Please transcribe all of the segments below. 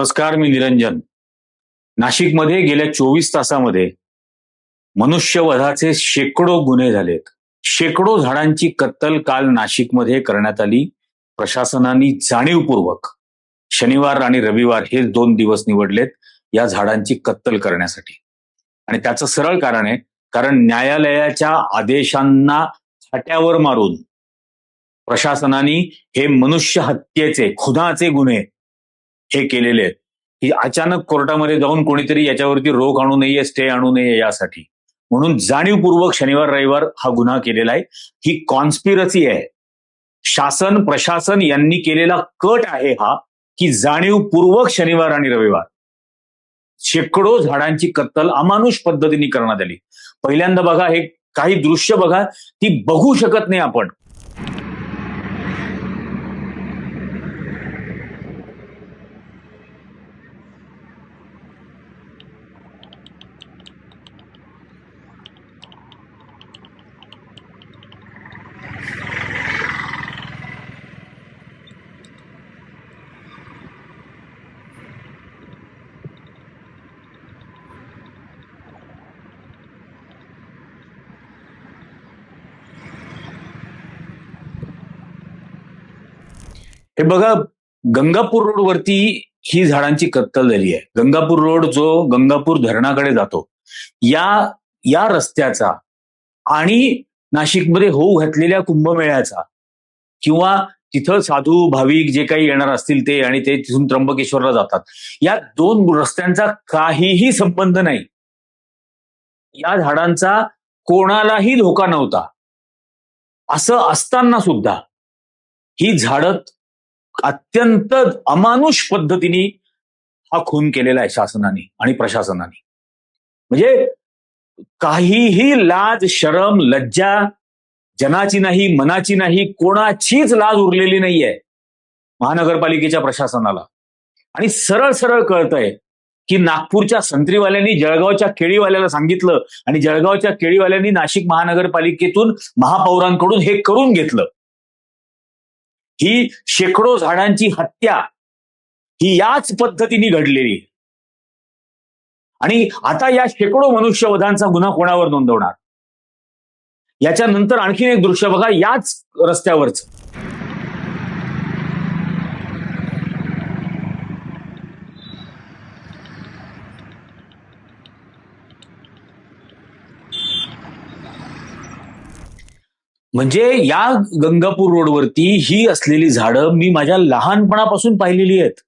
नमस्कार, मी निरंजन. नाशिकमध्ये गेल्या 24 तासामध्ये मनुष्यवधाचे शेकडो गुन्हे झालेत. शेकडो झाडांची कत्तल काल नाशिकमध्ये करण्यात आली. प्रशासनाने जाणीवपूर्वक शनिवार आणि रविवार हे 2 दिवस निवडलेत या झाडांची कत्तल करण्यासाठी. आणि त्याचं सरळ कारण आहे, कारण न्यायालयाच्या आदेशांना फाट्यावर मारून प्रशासनाने हे मनुष्य हत्येचे, खुनाचे गुन्हे हे केलेले आहेत, की अचानक कोर्टामध्ये जाऊन कोणीतरी याच्यावरती रोख आणू नये, स्टे आणू नये यासाठी. म्हणून जाणीवपूर्वक शनिवार रविवार हा गुन्हा केलेला आहे. ही कॉन्स्पिरसी आहे. शासन प्रशासन यांनी केलेला कट आहे हा, की जाणीवपूर्वक शनिवार आणि रविवार शेकडो झाडांची कत्तल अमानुष पद्धतीने करण्यात आली. पहिल्यांदा बघा, हे काही दृश्य बघा, ती बघू शकत नाही आपण. हे बघा, गंगापूर रोड वरती ही झाडांची कत्तल झाली आहे. गंगापूर रोड जो गंगापूर धरणाकडे जातो, या रस्त्याचा आणि नाशिकमध्ये होऊ घातलेल्या कुंभमेळ्याचा किंवा तिथं साधू भाविक जे काही येणार असतील ते, आणि ते तिथून त्र्यंबकेश्वरला जातात, या 2 रस्त्यांचा काहीही संबंध नाही. या झाडांचा कोणालाही धोका नव्हता. असं असताना सुद्धा ही झाडं अत्यंत अमानुष पद्धतीने हा खून केलेला आहे शासनाने आणि प्रशासनाने. म्हणजे काहीही लाज, शरम, लज्जा जनाची नाही, मनाची नाही, कोणाचीच लाज उरलेली नाहीये महानगरपालिकेच्या प्रशासनाला. आणि सरळ सरळ कळतंय की नागपूरच्या संत्रीवाल्यांनी जळगावच्या केळीवाल्याला सांगितलं, आणि जळगावच्या केळीवाल्यांनी नाशिक महानगरपालिकेतून महापौरांकडून हे करून घेतलं. ही शेकडो झाडांची हत्या ही याच पद्धतीने घडलेली. आणि आता या शेकडो मनुष्यवधांचा गुन्हा कोणावर नोंदवणार? याच्यानंतर आणखीन एक दृश्य बघा, याच रस्त्यावरच म्हणजे या गंगापूर रोडवरती ही असलेली झाडं मी माझ्या लहानपणापासून पाहिलेली आहेत.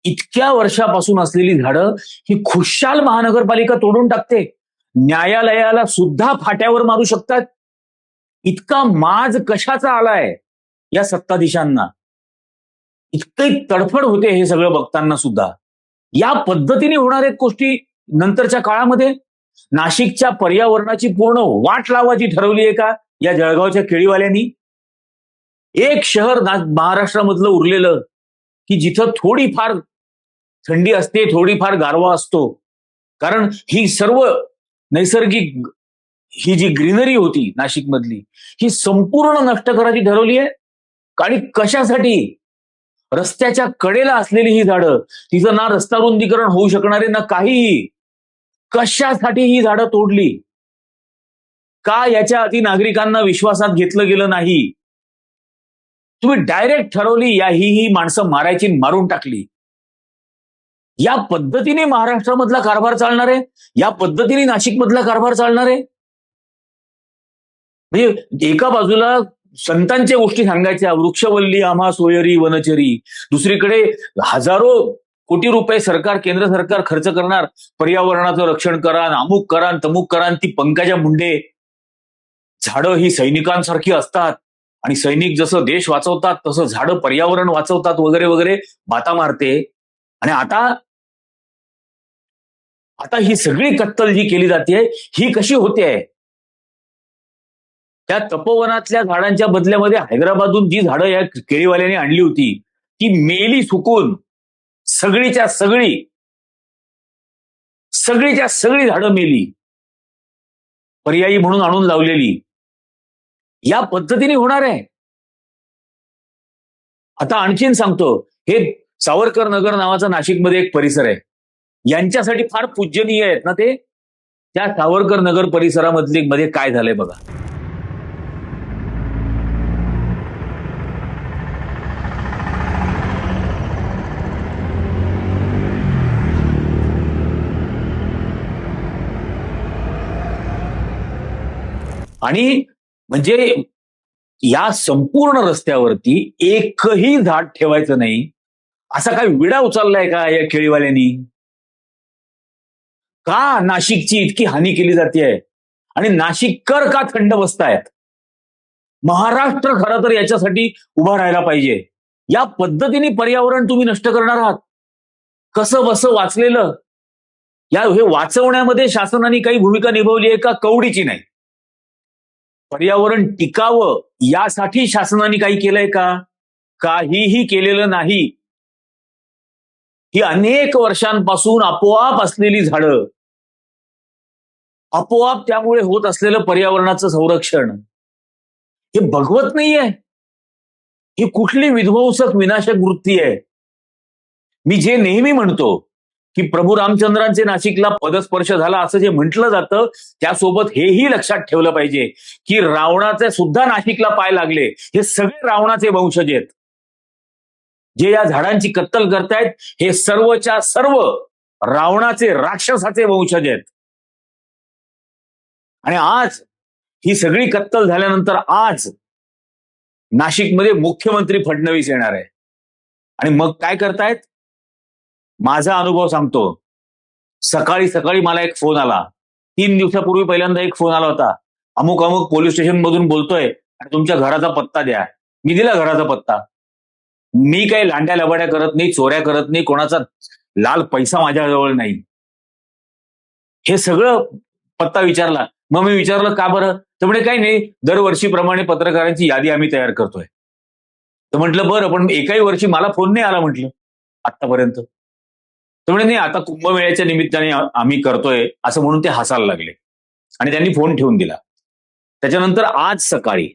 इतक्या वर्षापासून असलेली झाडं ही खुशाल महानगरपालिका तोडून टाकते. न्यायालयाला सुद्धा फाट्यावर मारू शकतात. इतका माज कशाचा आलाय या सत्ताधीशांना? इतकी तडफड होते हे सगळं बघताना सुद्धा. या पद्धतीने होणार आहेत गोष्टी नंतरच्या काळामध्ये. नाशिकच्या पर्यावरणाची पूर्ण वाट लावायची ठरवली आहे का या जळगावच्या केळीवाल्यांनी? एक शहर महाराष्ट्रामधलं उरलेलं की जिथं थोडीफार थंडी असते, थोडीफार गारवा असतो, कारण ही सर्व नैसर्गिक ही जी ग्रीनरी होती नाशिकमधली, ही संपूर्ण नष्ट करायची ठरवली आहे. आणि कशासाठी? रस्त्याच्या कडेला असलेली ही झाडं, तिचं ना रस्ता रुंदीकरण होऊ शकणारे ना काहीही. कशासाठी ही झाडं तोडली? का याच्या आधी नागरिकांना विश्वासात घेतलं गेलं नाही? तुम्ही डायरेक्ट ठरवली ही माणसं मारायची, मारून टाकली. या पद्धतीने महाराष्ट्रामधला कारभार चालणार आहे? या पद्धतीने नाशिकमधला कारभार चालणार आहे? म्हणजे एका बाजूला संतांच्या गोष्टी सांगायच्या, वृक्षवल्ली आम्हा सोयरी वनचरी, दुसरीकडे हजारो कोटी रुपये सरकार, केंद्र सरकार खर्च करणार, पर्यावरणाचं रक्षण करा, अमुक करा, तमुक करा. ती पंकजा मुंडे, झाडं ही सैनिकांसारखी असतात आणि सैनिक जसं देश वाचवतात तसं झाडं पर्यावरण वाचवतात वगैरे वगैरे बाता मारते. आणि आता ही सगळी कत्तल जी केली जाते ही कशी होते? त्या तपोवनातल्या झाडांच्या बदल्यामध्ये हैदराबादहून जी झाडं या केळीवाल्यांनी आणली होती ती मेली सुकून. सगळीच्या सगळी झाडं मेली, पर्यायी म्हणून आणून लावलेली. या पद्धतीने होणार आहे. आता आणखीन सांगतो, हे सावरकर नगर नावाचा नाशिकमध्ये एक परिसर आहे. यांच्यासाठी फार पूजनीय आहेत ना ते. त्या सावरकर नगर परिसरामधले मध्ये काय झालंय बघा. आणि म्हणजे या संपूर्ण रस्त्यावरती एकही झाड ठेवायचं नाही, असा काय विडा उचललाय का या केळीवाल्यांनी? का नाशिकची इतकी हानी केली जाते आणि नाशिककर का थंड बसतायत? महाराष्ट्र खरं तर याच्यासाठी उभा राहायला पाहिजे. या पद्धतीने पर्यावरण तुम्ही नष्ट करणार आहात. कसं बसं वाचलेलं, या हे वाचवण्यामध्ये शासनाने काही भूमिका निभावली आहे का? कवडीची नाही. पर्यावरण टिकावं यासाठी शासनाने काही केलंय का? काहीही केलेलं नाही. ही अनेक वर्षांपासून आपोआप असलेली झाडं, आपोआप त्यामुळे होत असलेलं पर्यावरणाचं संरक्षण हे बघवत नाहीये. ही कुठली विध्वंसक विनाशक वृत्ती आहे? मी जे नेहमी म्हणतो की प्रभू रामचंद्रांचे नाशिकला पदस्पर्श झाला असं जे म्हटलं जातं, त्यासोबत हेही लक्षात ठेवलं पाहिजे की रावणाचे सुद्धा नाशिकला पाय लागले. हे सगळे रावणाचे वंशज आहेत. जे या झाडांची कत्तल करतायत हे सर्वच्या सर्व रावणाचे, राक्षसाचे वंशज आहेत. आणि आज ही सगळी कत्तल झाल्यानंतर आज नाशिकमध्ये मुख्यमंत्री फडणवीस येणार आहे. आणि मग काय करतायत? माझा अनुभव सांगतो. सकाळी सकाळी मला एक फोन आला. 3 दिवसापूर्वी पहिल्यांदा एक फोन आला होता. अमुक अमुक पोलीस स्टेशन मधून बोलतोय आणि तुमच्या घराचा पत्ता द्या. मी दिला घराचा पत्ता. मी काही लांड्या लबाड्या करत नाही, चोऱ्या करत नाही, कोणाचा लाल पैसा माझ्याजवळ नाही. हे सगळं पत्ता विचारला. मग मी विचारलं का बरं? तर म्हणजे काही नाही, दरवर्षीप्रमाणे पत्रकारांची यादी आम्ही तयार करतोय. तर म्हटलं बरं, पण एकाही वर्षी मला फोन नाही आला म्हटलं आतापर्यंत. तर म्हणे नाही, आता कुंभमेळ्याच्या निमित्ताने आम्ही करतोय असं म्हणून ते हसायला लागले आणि त्यांनी फोन ठेवून दिला. त्याच्यानंतर आज सकाळी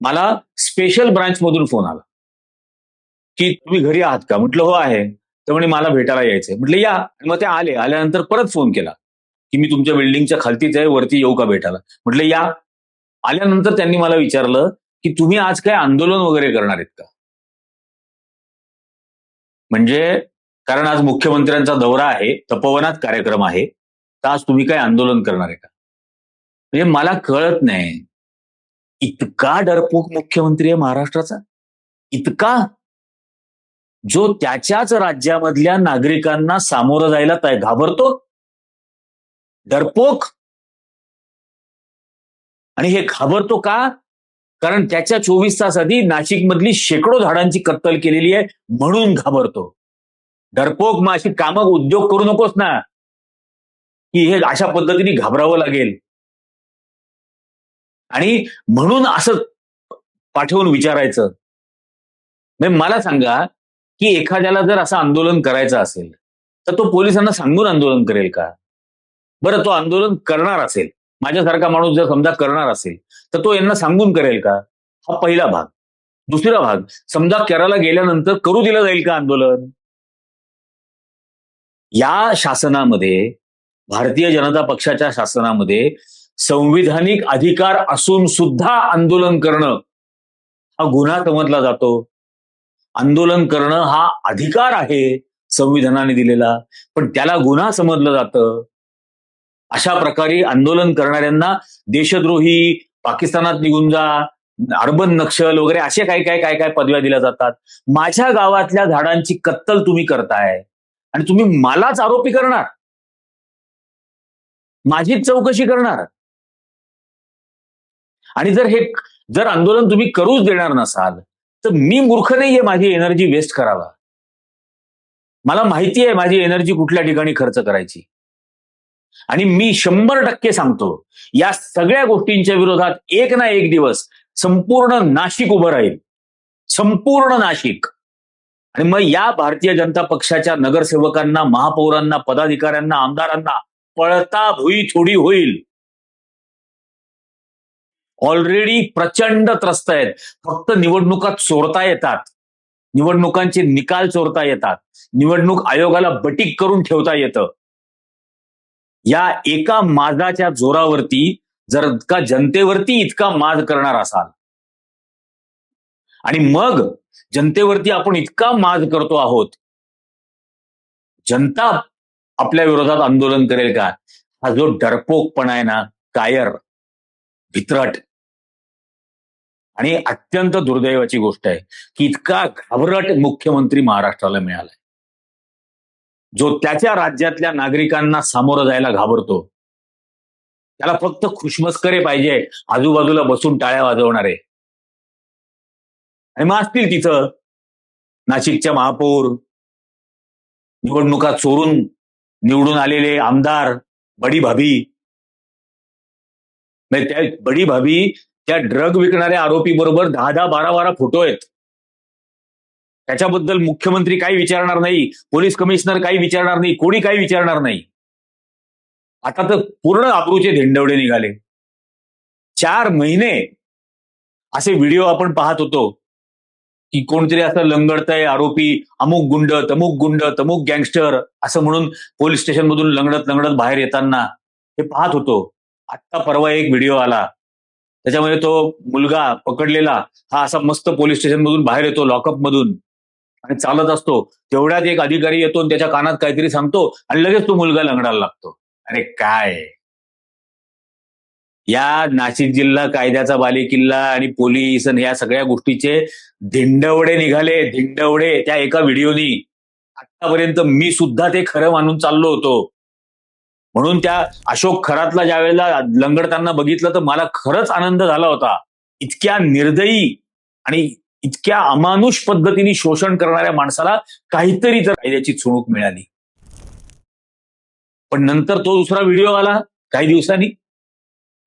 मला स्पेशल ब्रांच मधून फोन आला की तुम्ही घरी आहात का? म्हटलं हो आहे. तर म्हणे मला भेटायला यायचंय. म्हटलं या. आणि मग ते आले. आल्यानंतर परत फोन केला की मी तुमच्या बिल्डिंगच्या खालतीच आहे, वरती येऊ का भेटायला? म्हटलं या. आल्यानंतर त्यांनी मला विचारलं की तुम्ही आज काय आंदोलन वगैरे करणार आहेत का? म्हणजे कारण आज मुख्यमंत्र्यांचा दौरा आहे, तपोवनात कार्यक्रम आहे, तर आज तुम्ही काय आंदोलन करणार आहे का? म्हणजे मला कळत नाही, इतका डरपोक मुख्यमंत्री आहे महाराष्ट्राचा? इतका? जो त्याच्याच राज्यामधल्या नागरिकांना सामोरं जायला घाबरतो? डरपोक? आणि हे घाबरतो का? कारण त्याच्या 24 तास आधी नाशिकमधली शेकडो झाडांची कत्तल केलेली आहे म्हणून घाबरतो. डरपोक, मग अशी कामं उद्योग करू नकोस ना की हे अशा पद्धतीने घाबरावं लागेल. आणि म्हणून असं पाठवून विचारायचं. मला सांगा की एखाद्याला जर असं आंदोलन करायचं असेल तर तो पोलिसांना सांगून आंदोलन करेल का? बरं, तो आंदोलन करणार असेल, माझ्यासारखा माणूस जर समजा करणार असेल तर तो यांना सांगून करेल का? हा पहिला भाग. दुसरा भाग, समजा करायला गेल्यानंतर करू दिलं जाईल का आंदोलन? या शासनामध्ये, भारतीय जनता पक्षाच्या शासनामध्ये संविधानिक अधिकार असून सुद्धा आंदोलन करणं हा गुन्हा समजला जातो. आंदोलन करणं हा अधिकार आहे संविधानाने दिलेला, पण त्याला गुन्हा समजलं जातं. अशा प्रकारे आंदोलन करणाऱ्यांना देशद्रोही, पाकिस्तानात निघून जा, अर्बन नक्षल वगैरे असे काय काय काय काय पदव्या दिल्या जातात. माझ्या गावातल्या झाडांची कत्तल तुम्ही करताय आणि तुम्ही मलाच आरोपी करणार, माझीच चौकशी करणार. आणि जर आंदोलन तुम्ही करूच देणार नसाल तर मी मूर्ख नाहीये माझी एनर्जी वेस्ट करावा. मला माहिती आहे माझी एनर्जी कुठल्या ठिकाणी खर्च करायची. आणि मी 100% सांगतो, या सगळ्या गोष्टींच्या विरोधात एक ना एक दिवस संपूर्ण नाशिक उभं राहील. संपूर्ण नाशिक. आणि मग या भारतीय जनता पक्षाच्या नगरसेवकांना, महापौरांना, पदाधिकाऱ्यांना, आमदारांना पळता भुई थोडी होईल. ऑलरेडी प्रचंड त्रस्त आहेत. फक्त निवडणुका चोरता येतात. निवडणुकांचे निकाल चोरता येतात, निवडणूक आयोगाला बटीक करून ठेवता येतं. या एका माजाच्या जोरावरती जर का जनतेवरती इतका माज करणार असाल आणि मग जनतेवरती आपण इतका माज करतो आहोत, जनता आपल्या विरोधात आंदोलन करेल का? हा जो डरपोकपणा आहे ना, कायर, भित्रट आणि अत्यंत दुर्दैवाची गोष्ट आहे की इतका घाबरट मुख्यमंत्री महाराष्ट्राला मिळालाय, जो त्याच्या राज्यातल्या नागरिकांना सामोरं जायला घाबरतो. त्याला फक्त खुशमस्करे पाहिजे, आजूबाजूला बसून टाळ्या वाजवणारे. आणि मग असतील तिथं नाशिकच्या महापौर, निवडणुका चोरून निवडून आलेले आमदार, बडी भाभी. म्हणजे त्या बडी भाभी त्या ड्रग विकणाऱ्या आरोपी बरोबर 10-10, 12-12 फोटो आहेत. त्याच्याबद्दल मुख्यमंत्री काही विचारणार नाही, पोलीस कमिशनर काही विचारणार नाही, कोणी काही विचारणार नाही. आता तर पूर्ण आबरूचे धिंडवडे निघाले. 4 महिने असे व्हिडिओ आपण पाहत होतो की कोणतरी असं लंगडतंय आरोपी, अमुक गुंड, तमुक गँगस्टर असं म्हणून पोलीस स्टेशन मधून लंगडत बाहेर येताना हे पाहत होतो. आत्ता परवा एक व्हिडिओ आला, त्याच्यामध्ये तो मुलगा पकडलेला हा असा मस्त पोलीस स्टेशन मधून बाहेर येतो, लॉकअप मधून, आणि चालत असतो. तेवढ्यात एक अधिकारी येतो आणि त्याच्या कानात काहीतरी सांगतो आणि लगेच तो मुलगा लंगडायला लागतो. अरे काय, या नाशिक जिल्हा कायद्याचा बालेकिल्ला आणि पोलीस आणि या सगळ्या गोष्टीचे धिंडवडे निघाले, धिंडवडे त्या एका व्हिडिओनी. आतापर्यंत मी सुद्धा ते खरं मानून चाललो होतो. म्हणून त्या अशोक खरातला ज्या वेळेला लंगडताना बघितलं तर मला खरंच आनंद झाला होता. इतक्या निर्दयी आणि इतक्या अमानुष पद्धतीने शोषण करणाऱ्या माणसाला काहीतरी तर कायद्याची चुणूक मिळाली. पण नंतर तो दुसरा व्हिडिओ आला काही दिवसांनी,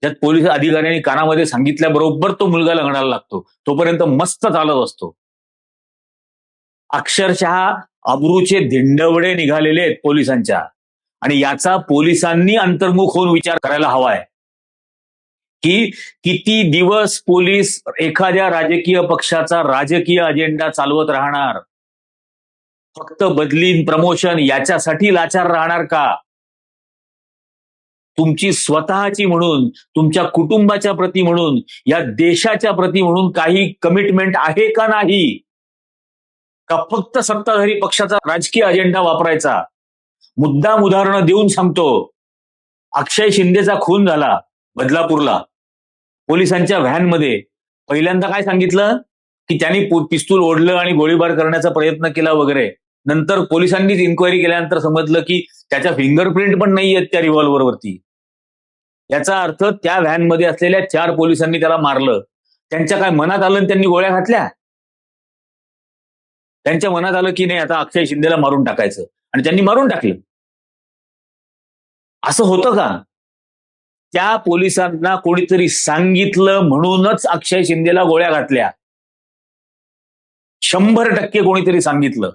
त्यात पोलीस अधिकाऱ्यांनी कानामध्ये सांगितल्याबरोबर तो मुलगा लंगडायला लागतो. तोपर्यंत मस्त चालत असतो. अक्षरशः अब्रूचे धिंडवडे निघालेले आहेत पोलिसांच्या. आणि याचा पोलिसांनी अंतर्मुख होऊन विचार करायला हवाय की किती दिवस पोलीस एखाद्या राजकीय पक्षाचा राजकीय अजेंडा चालवत राहणार, फक्त बदली प्रमोशन याच्यासाठी लाचार राहणार का? तुमची स्वतःची म्हणून, तुमच्या कुटुंबाच्या प्रती म्हणून, या देशाच्या प्रती म्हणून काही कमिटमेंट आहे का नाही? का फक्त सत्ताधारी पक्षाचा राजकीय अजेंडा वापरायचा? मुद्दाम उदाहरणं देऊन सांगतो. अक्षय शिंदेचा खून झाला बदलापूरला, पोलिसांच्या व्हॅनमध्ये. पहिल्यांदा काय सांगितलं की त्यांनी पिस्तूल ओढलं आणि गोळीबार करण्याचा प्रयत्न केला वगैरे. नंतर पोलिसांनीच इन्क्वायरी केल्यानंतर समजलं की त्याच्या फिंगरप्रिंट पण नाही आहेत त्या रिव्हॉल्व्हरवरती. याचा अर्थ त्या व्हॅनमध्ये असलेल्या 4 पोलिसांनी त्याला मारलं. त्यांच्या काय मनात आलं त्यांनी गोळ्या घातल्या? त्यांच्या मनात आलं की नाही आता अक्षय शिंदेला मारून टाकायचं, आणि त्यांनी मारून टाकलं. असं होतं का? त्या पोलिसांना कोणीतरी सांगितलं म्हणूनच अक्षय शिंदेला गोळ्या घातल्या. 100% कोणीतरी सांगितलं.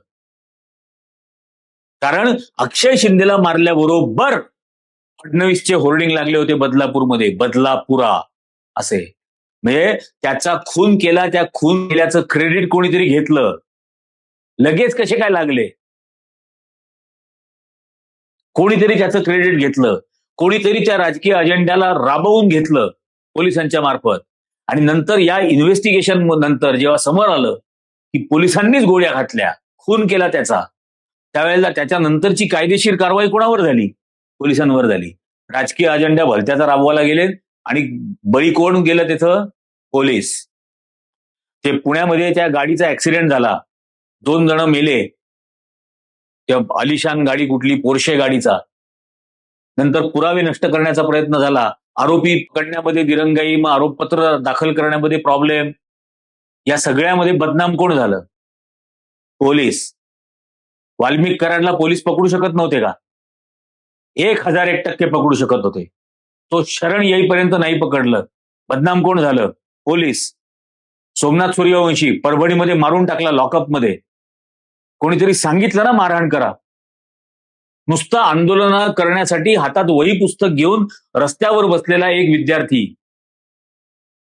कारण अक्षय शिंदेला मारल्याबरोबर फडणवीसचे होर्डिंग लागले होते बदलापूरमध्ये, बदलापुरा असे. म्हणजे त्याचा खून केला, त्या खून केल्याचं क्रेडिट कोणीतरी घेतलं. लगेच कसे काय लागले? कोणीतरी त्याचं क्रेडिट घेतलं, कोणीतरी त्या राजकीय अजेंड्याला राबवून घेतलं पोलिसांच्या मार्फत. आणि नंतर या इन्व्हेस्टिगेशन नंतर जेव्हा समोर आलं की पोलिसांनीच गोळ्या घातल्या, खून केला त्याचा, त्यावेळेला त्याच्यानंतरची कायदेशीर कारवाई कोणावर झाली? पोलिसांवर झाली. राजकीय अजेंडा भलत्याचा राबवायला गेले आणि बळी कोण गेलं तिथं? पोलीस. ते पुण्यामध्ये त्या गाडीचा ऍक्सिडेंट झाला, 2 जण मेले. त्या आलिशान गाडी कुठली, पोर्शे गाडीचा. नंतर पुरावे नष्ट करण्याचा प्रयत्न झाला, आरोपी पकडण्यामध्ये दिरंगाई, मग आरोपपत्र दाखल करण्यामध्ये प्रॉब्लेम. या सगळ्यामध्ये बदनाम कोण झालं? पोलीस. वाल्मिक कराडला पोलीस पकडू शकत नव्हते का? 1001% पकडू शकत होते. तो शरण येईपर्यंत नाही पकडलं. बदनाम कोण झालं? पोलीस. सोमनाथ सूर्यवंशी परभणीमध्ये मारून टाकला लॉकअपमध्ये. कोणीतरी सांगितलं ना मारहाण करा. नुसतं आंदोलन करण्यासाठी हातात वही पुस्तक घेऊन रस्त्यावर बसलेला एक विद्यार्थी,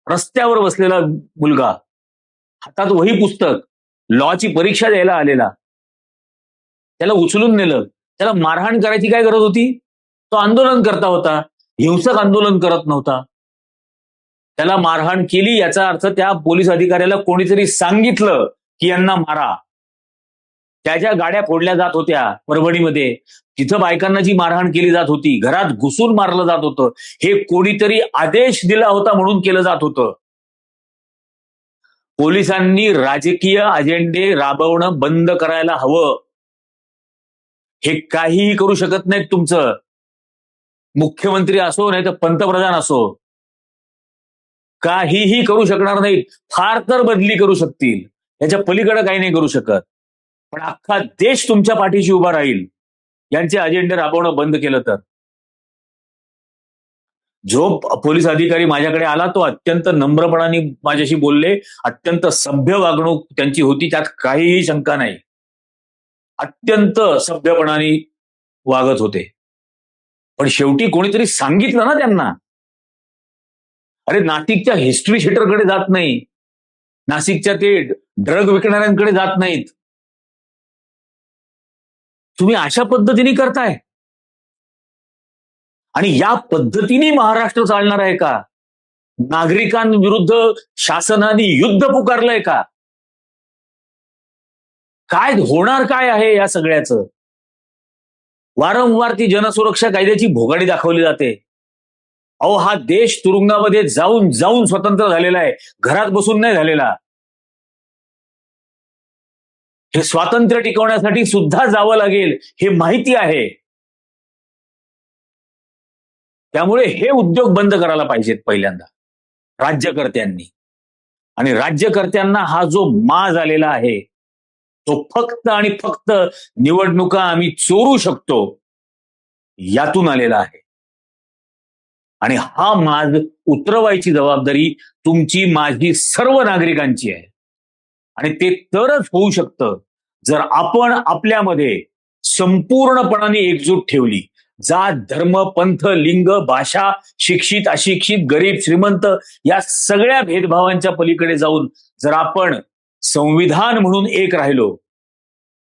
रस्त्यावर बसलेला मुलगा, हातात वही पुस्तक, लॉची परीक्षा द्यायला आलेला, त्याला उचलून नेलं. त्याला मारहाण करायची काय गरज होती? तो आंदोलन करता होता, हिंसक आंदोलन करत नव्हता. त्याला मारहाण केली याचा अर्थ त्या पोलीस अधिकाऱ्याला कोणीतरी सांगितलं की यांना मारा. त्याच्या गाड्या फोडल्या जात होत्या परभणीमध्ये, तिथं बायकांना जी मारहाण केली जात होती, घरात घुसून मारलं जात होतं, हे कोणीतरी आदेश दिला होता म्हणून केलं जात होतं. पोलिसांनी राजकीय अजेंडे राबवणं बंद करायला हवं. हे काहीही करू शकत नाहीत तुमचं. मुख्यमंत्री असो नाही तर पंतप्रधान असो, काहीही करू शकणार नाहीत. फार तर बदली करू शकतील, याच्या पलीकडे काही नाही करू शकत. पण अख्खा देश तुमच्या पाठीशी उभा राहील यांचे अजेंडे राबवणं बंद केलं तर. जो पोलीस अधिकारी माझ्याकडे आला तो अत्यंत नम्रपणाने माझ्याशी बोलले, अत्यंत सभ्य वागणूक त्यांची होती, त्यात काहीही शंका नाही. अत्यंत सभ्यपणाने वागत होते. पण शेवटी कोणीतरी सांगितलं ना त्यांना. अरे नाशिकच्या हिस्ट्री शीटरकडे जात नाही, नाशिकच्या ते ड्रग विकणाऱ्यांकडे जात नाहीत. तुम्ही अशा पद्धतीने करताय आणि या पद्धतीने महाराष्ट्र चालणार आहे का? नागरिकांविरुद्ध शासनाने युद्ध पुकारलंय का? काय होणार काय आहे या सगळ्याचं? वारंवार ती जनसुरक्षा कायद्याची भोगाडी दाखवली जाते. अहो, हा देश तुरुंगामध्ये जाऊन जाऊन स्वतंत्र झालेला आहे, घरात बसून नाही झालेला. हे स्वातंत्र्य टिकवण्यासाठी सुद्धा जावं लागेल हे माहिती आहे. त्यामुळे हे उद्योग बंद करायला पाहिजेत पहिल्यांदा राज्यकर्त्यांनी. आणि राज्यकर्त्यांना हा जो माज आलेला आहे तो फक्त आणि फक्त निवडणुका आम्ही चोरू शकतो यातून आलेला आहे. आणि हा माज उतरवायची जबाबदारी तुमची, माझी, सर्व नागरिकांची आहे. आणि ते तरच होऊ शकतं जर आपण आपल्यामध्ये संपूर्णपणाने एकजूट ठेवली. जात, धर्म, पंथ, लिंग, भाषा, शिक्षित, अशिक्षित, गरीब, श्रीमंत या सगळ्या भेदभावांच्या पलीकडे जाऊन जर आपण संविधान म्हणून एक राहिलो,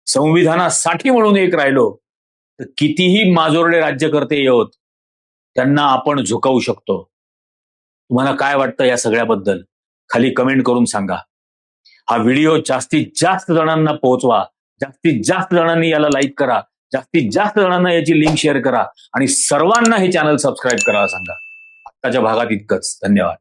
संविधानासाठी म्हणून एक राहिलो, तर कितीही माजोरडे राज्यकर्ते येऊत त्यांना आपण झुकवू शकतो. तुम्हाला काय वाटतं या सगळ्याबद्दल? खाली कमेंट करून सांगा. हा व्हिडिओ जास्तीत जास्त जणांना पोहोचवा, जास्तीत जास्त जणांनी याला लाईक करा, जास्तीत जास्त जणांना याची लिंक शेअर करा आणि सर्वांना हे चॅनल सबस्क्राईब करायला सांगा. आत्ताच्या भागात इतकंच. धन्यवाद.